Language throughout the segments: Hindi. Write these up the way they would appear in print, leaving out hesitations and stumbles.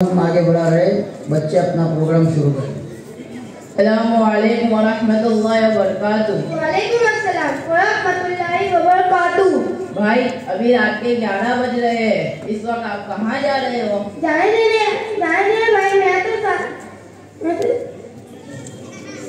हम आगे बढ़ा रहे, बच्चे अपना प्रोग्राम शुरू करें। अस्सलामुअलैकुम वरहमतुल्लाहि वबरकातुहू। वालेकुम अस्सलाम वरहमतुल्लाहि वबरकातुहू। भाई अभी रात के 11 बज रहे हैं, इस वक्त आप कहाँ जा रहे हो? जाने देने भाई,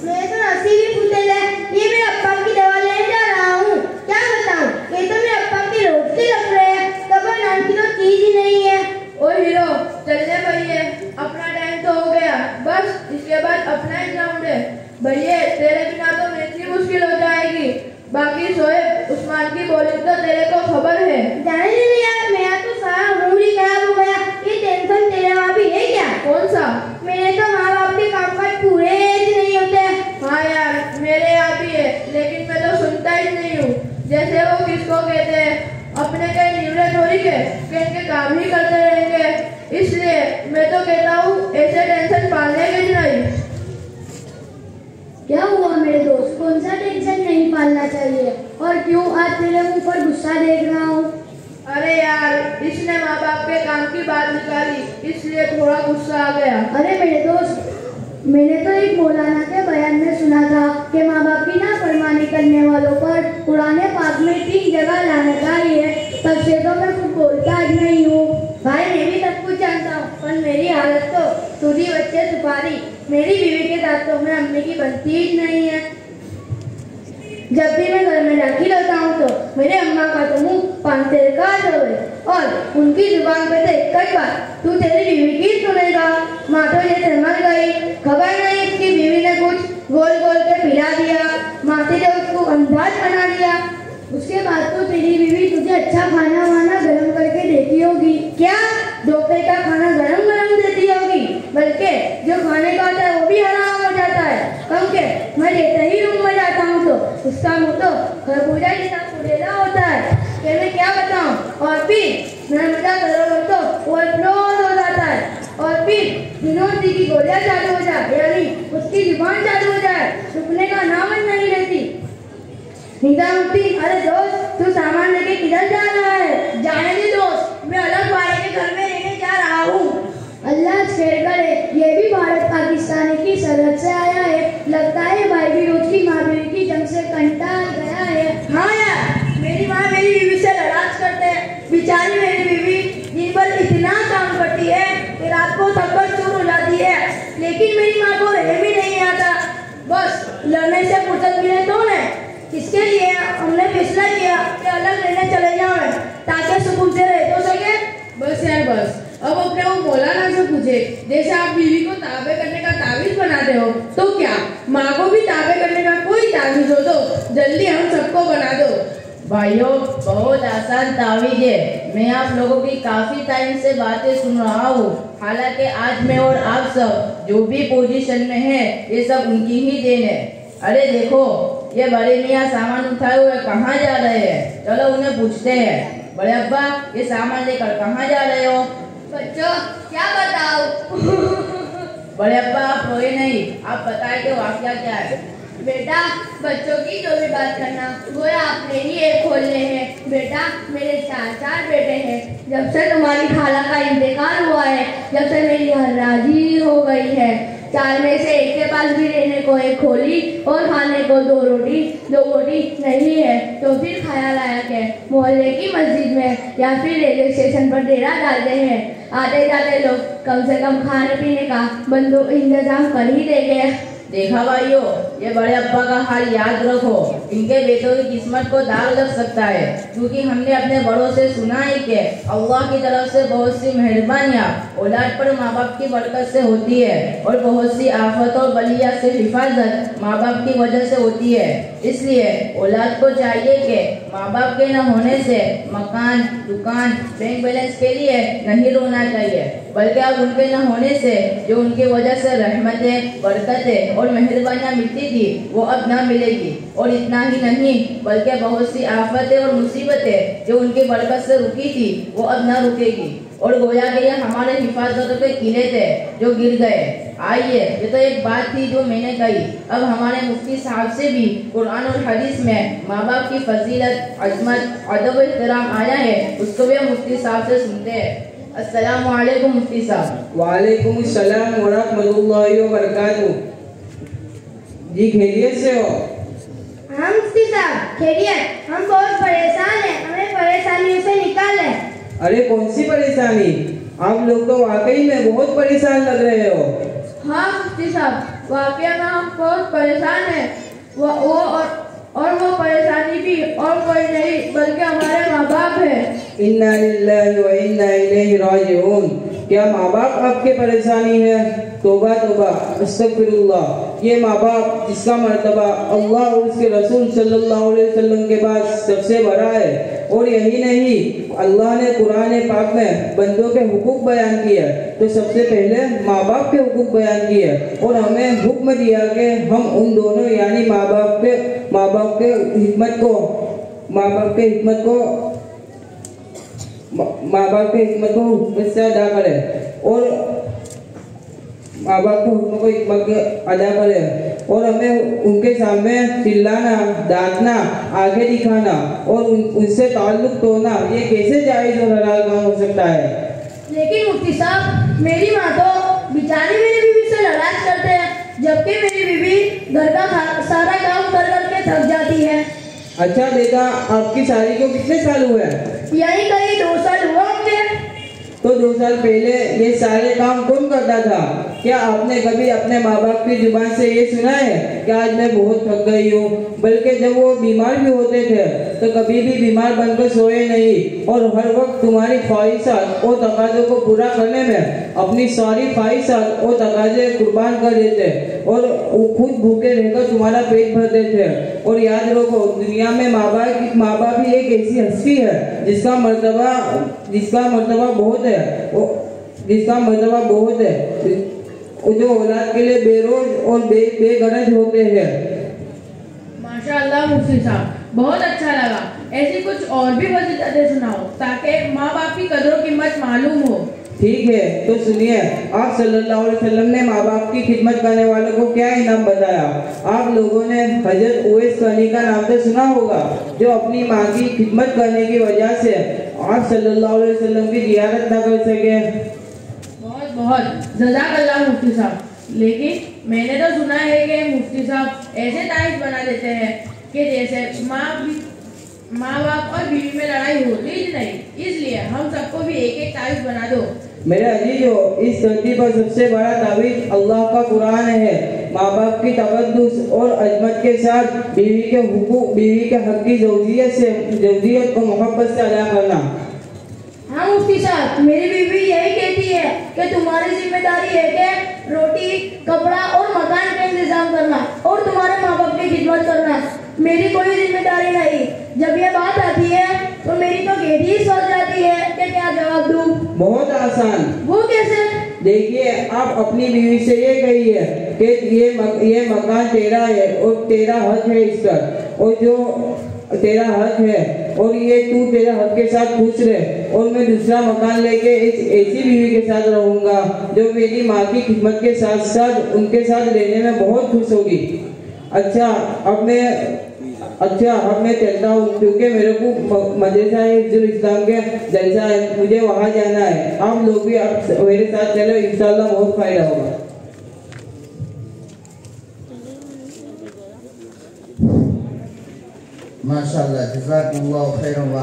मैं तो नसीबी पुतल है। ये मेरे अप्पा की दवा लेने जा रहा हूँ। क्या बताऊँ, ये तो मेरे अप्पा की रोज के लग रहे हैं, कबर नाम की तो चीज ही नहीं है। ओ हीरो, चलने भैया, अपना टाइम तो हो गया, बस इसके बाद अपना एग्जाम है। भैया तेरे बिना तो मेरी मुश्किल हो जाएगी। बाकी शोएब उस्मान की बॉलिंग तो तेरे को खबर है। जाने देने यार, मेरा तो सारा मूड ही खराब हो गया। ये टेंशन तेरे वहाँ भी है क्या? कौन सा? मेरे तो माँ बाप के कामकाज पूरे नहीं होते। हाँ यार, मेरे यहाँ भी है, लेकिन मैं तो सुनता ही नहीं हूँ। जैसे वो किसको कहते हैं, अपने कई निवड़े थोड़ी के इनके काम ही करते रहेंगे। इसलिए मैं तो कहता हूँ ऐसे टेंशन पालने की नहीं। क्या हुआ मेरे दोस्त, कौन सा टेंशन नहीं पालना चाहिए? और क्यों आज तेरे मुंह पर गुस्सा देख रहा हूँ? अरे यार, इसने माँ बाप के काम की बात निकाली, इसलिए थोड़ा गुस्सा आ गया। अरे मेरे दोस्त, मैंने तो एक मौलाना के बयान में सुना था कि माँ बाप की नाफरमानी करने वालों पर कुरान पाक में 3 जगह लानत आई है। तब से तो मैं कुछ बोलता ही नहीं हूँ। भाई मैं भी सब कुछ जानता हूँ, पर मेरी हालत तो सूदी बच्चे सुपारी। मेरी बीवी के साथ तो मैं अम्मी की बनती ही नहीं है। जब भी मैं घर में दाखिल होता हूँ तो मेरे अम्मा का तो मुंह 5 तेरे काट हो गए, और उनकी जुबान पे तो एक ही बात, तू तेरी बीवी की सुनेगा। माँ तो जैसे मर गई, खबर नहीं इसकी बीवी ने कुछ गोल गोल के पिला दिया, माथे ने उसको अंदाज बना दिया। उसके बाद तो तेरी बीवी तुझे अच्छा खाना वाना गरम करके देती होगी। क्या दोपहर का खाना गरम गरम देती होगी? बल्कि जो खाने का होता है वो भी हराम हो जाता है। क्योंकि मैं लेते ही रूम में जाता हूँ तो उसका मुँह तो खरबूजा जैसा फुलेला होता है कि मैं क्या बताऊँ। और फिर मैं मजा करो तो ओवरफ्लोर हो जाता है, और फिर विनोद जी की गोलियां चालू हो जाए, यानी उसकी जुबान चालू हो जाए, रुकने का नाम ही नहीं लेती। निजामुद्दीन, अरे दोस्त तू सामान लेके किधर जा रहा है? जाने दे दोस्त, मैं अलग भाई के घर में रहने जा रहा हूँ। अल्लाह खैर करे, ये भी भारत पाकिस्तान की सरहद से आया है। लगता है भाई भी रोज की माँ बीवी की जंग से कंटाल गया है। हाँ यार, मेरी माँ मेरी बीवी से लड़ाई करते हैं। बेचारी मेरी बीवी दिन भर इतना काम करती है कि रात को थककर चूर हो जाती है, लेकिन मेरी माँ को रह भी नहीं आता। बस लड़ने से फुर्सत मिले तो न, इसके लिए हमने फैसला किया कि अलग रहने चले जाओ, ताकि सुकून से रह तो सके। बस यार बस, अब अपने वो मौलाना से पूछे, जैसे आप बीवी को ताबे करने का तावीज बनाते हो, तो क्या माँ को भी ताबे करने का कोई तावीज हो तो जल्दी हम सबको बना दो। भाइयों, बहुत आसान तावीज है। मैं आप लोगों की काफी टाइम से बातें सुन रहा हूँ। हालांकि आज मैं और आप सब जो भी पोजीशन में है, ये सब उनकी ही देन है। अरे देखो, ये बड़े मियाँ सामान उठाए हुए कहाँ जा रहे हैं? चलो उन्हें पूछते हैं। बड़े अब्बा, ये सामान लेकर कहाँ जा रहे हो? बच्चों क्या बताओ? बड़े अब्बा आप रोए नहीं, आप बताए कि वाकया क्या है। बेटा, बच्चों की जो भी बात करना वो आपने ही एक खोलने हैं। बेटा, मेरे 4 बेटे हैं। जब से तुम्हारी खाला का इंतकाल हुआ है, जब से मेरी हर्राजी हो गई है, 4 में से एक के पास भी रहने को एक खोली और खाने को 2 रोटी नहीं है, तो फिर ख्याल आया कि मोहल्ले की मस्जिद में या फिर रेलवे स्टेशन पर डेरा डालते हैं। आते जाते लोग कम से कम खाने पीने का बंदो इंतजाम कर ही देंगे। देखा भाइयों, ये बड़े अब्बा का हाल याद रखो। इनके बेटों की किस्मत को दाग लग सकता है, क्योंकि हमने अपने बड़ों से सुना है कि अल्लाह की तरफ से बहुत सी मेहरबानियाँ औलाद पर माँ बाप की बरकत से होती है, और बहुत सी आफत और बलिया से हिफाजत माँ बाप की वजह से होती है। इसलिए औलाद को चाहिए कि माँ बाप के न होने से मकान, दुकान, बैंक बैलेंस के लिए नहीं रोना चाहिए, बल्कि अब उनके न होने से जो उनकी वजह से रहमतें, बरकतें और मेहरबानियाँ मिलती थी वो अब ना मिलेगी। और इतना ही नहीं, बल्कि बहुत सी आफतें और मुसीबतें जो उनकी बरकत से रुकी थी वो अब ना रुकेगी। और गोया के ये हमारे हिफाजतों के किले थे जो गिर गए। आइए, ये तो एक बात थी जो मैंने कही। अब हमारे मुफ्ती साहब से भी कुरान और हदीस में माँ बाप की फजीलत, अजमत, अदब और एहतराम आया है, उसको भी हम मुफ्ती साहब से सुनते हैं। अस्सलामु अलैकुम मुफ्ती साहब। वालेकुम सलाम व रहमतुल्लाहि व बरकातुहू। जी खैरियत से हो? हाँ मुफ्ती साहब खैरियत। हम बहुत परेशान हैं, हमें परेशानियों से निकाल है। अरे कौन सी परेशानी? आप लोग तो वाकई में बहुत परेशान लग रहे हो। हाँ मुफ्ती साहब, वाकई में हम बहुत परेशान हैं। वो परेशानी भी और कोई नहीं बल्कि हमारे माँ बाप है। इन्ना लिल्लाहि व इन्ना इलैहि राजिऊन। क्या माँ बाप आपके परेशानी है? तौबा तौबा, अस्तगफिरुल्लाह। ये माँ बाप जिसका मर्तबा अल्लाह और उसके रसूल सल्लल्लाहु अलैहि वसल्लम के बाद सबसे बड़ा है। और यही नहीं, अल्लाह ने कुरान पाक में बंदों के हुकूक बयान किए, तो सबसे पहले माँ बाप के हुकूक बयान किए और हमें हुक्म दिया कि हम उन दोनों यानी माँ बाप के हिकमत को हुक्म से अदा करें और माँ बाप को हुक्म को हिकमत अदा करें और हमें उनके सामने चिल्लाना, डांटना, आगे दिखाना और उनसे ताल्लुक तोड़ना ये कैसे जायज़ और हलाल काम हो सकता है? लेकिन मुफ्ती साहब, मेरी माँ तो बेचारी मेरी बीवी से लड़ाई करते हैं, जबकि मेरी बीवी घर का सारा काम कर करके थक जाती है। अच्छा बेटा, आपकी शादी को कितने साल हुए? यही कहीं 2 साल हुआ होंगे। तो 2 साल पहले ये सारे काम कौन करता था? क्या आपने कभी अपने माँ बाप की जुबान से ये सुना है कि आज मैं बहुत थक गई हूँ? बल्कि जब वो बीमार भी होते थे तो कभी भी बीमार बनकर सोए नहीं और हर वक्त तुम्हारी ख्वाहिशात और तकाज़ों को पूरा करने में अपनी सारी ख्वाहिशात और तकाज़े कुर्बान कर देते और वो खुद भूखे रहकर तुम्हारा पेट भरते थे। और याद रखो, दुनिया में माँ बाप ही एक ऐसी हस्ती है जिसका मर्तबा बहुत है जो औलाद के लिए बेरोज और बेगरज होते हैं। माशाअल्लाह मुफ्ती साहब, बहुत अच्छा लगा। ऐसी कुछ और भी वजह सुनाओ ताकि माँ बाप की कदर कीमत मालूम हो। ठीक है, तो सुनिए, आप सल्लल्लाहु अलैहि वसल्लम ने माँ बाप की खिदमत करने वालों को क्या इनाम बताया? आप लोगों ने हजरत उवैस करनी का नाम तो सुना होगा, जो अपनी माँ की खिदमत करने की वजह से आप सल्लल्लाहु अलैहि वसल्लम की जियारत न कर सके। बहुत जज़ाकल्लाह मुफ्ती साहब। लेकिन मैंने तो सुना है कि मुफ्ती साहब ऐसे तारीफ बना देते हैं कि जैसे माँ बाप और बीवी में लड़ाई होती ही नहीं, इसलिए हम सबको भी एक तारीफ बना दो। मेरे अजीजों, इस धरती पर सबसे बड़ा ताबीज़ अल्लाह का कुरान है। माँ बाप की तक़द्दुस और अजमत के साथ बीवी के हक की ज़ौजियत को मोहब्बत से अदा करना। हाँ मुफ्ती साहब, मेरी बीवी यही कहती है कि तुम्हारी जिम्मेदारी है कि रोटी, कपड़ा और मकान का इंतजाम करना और तुम्हारे माँ बाप की खिदमत करना। मेरी कोई जिम्मेदारी नहीं। जब ये बात आती है तो मेरी तो गेड़ी सोच जाती है कि क्या जवाब दूं। बहुत आसान। वो कैसे? देखिए, आप अपनी बीवी से ये कहिए कि ये मकान तेरा है और तेरा हक है इस पर, और जो तेरा हक है और ये तू तेरे हक के साथ खुश रहे और मैं दूसरा मकान लेके एक ऐसी बीवी के साथ रहूंगा जो मेरी माँ की खिदमत के साथ साथ उनके साथ रहने में बहुत खुश होगी। अच्छा, अब मैं चलता हूँ क्योंकि मेरे को मदरसा हिफ्जुल इस्लाम के जलसा है, मुझे वहाँ जाना है। आप लोग भी मेरे साथ चलो, इंशाल्लाह बहुत फायदा होगा। माशाअल्लाह, जज़ाकल्लाहु खैरन व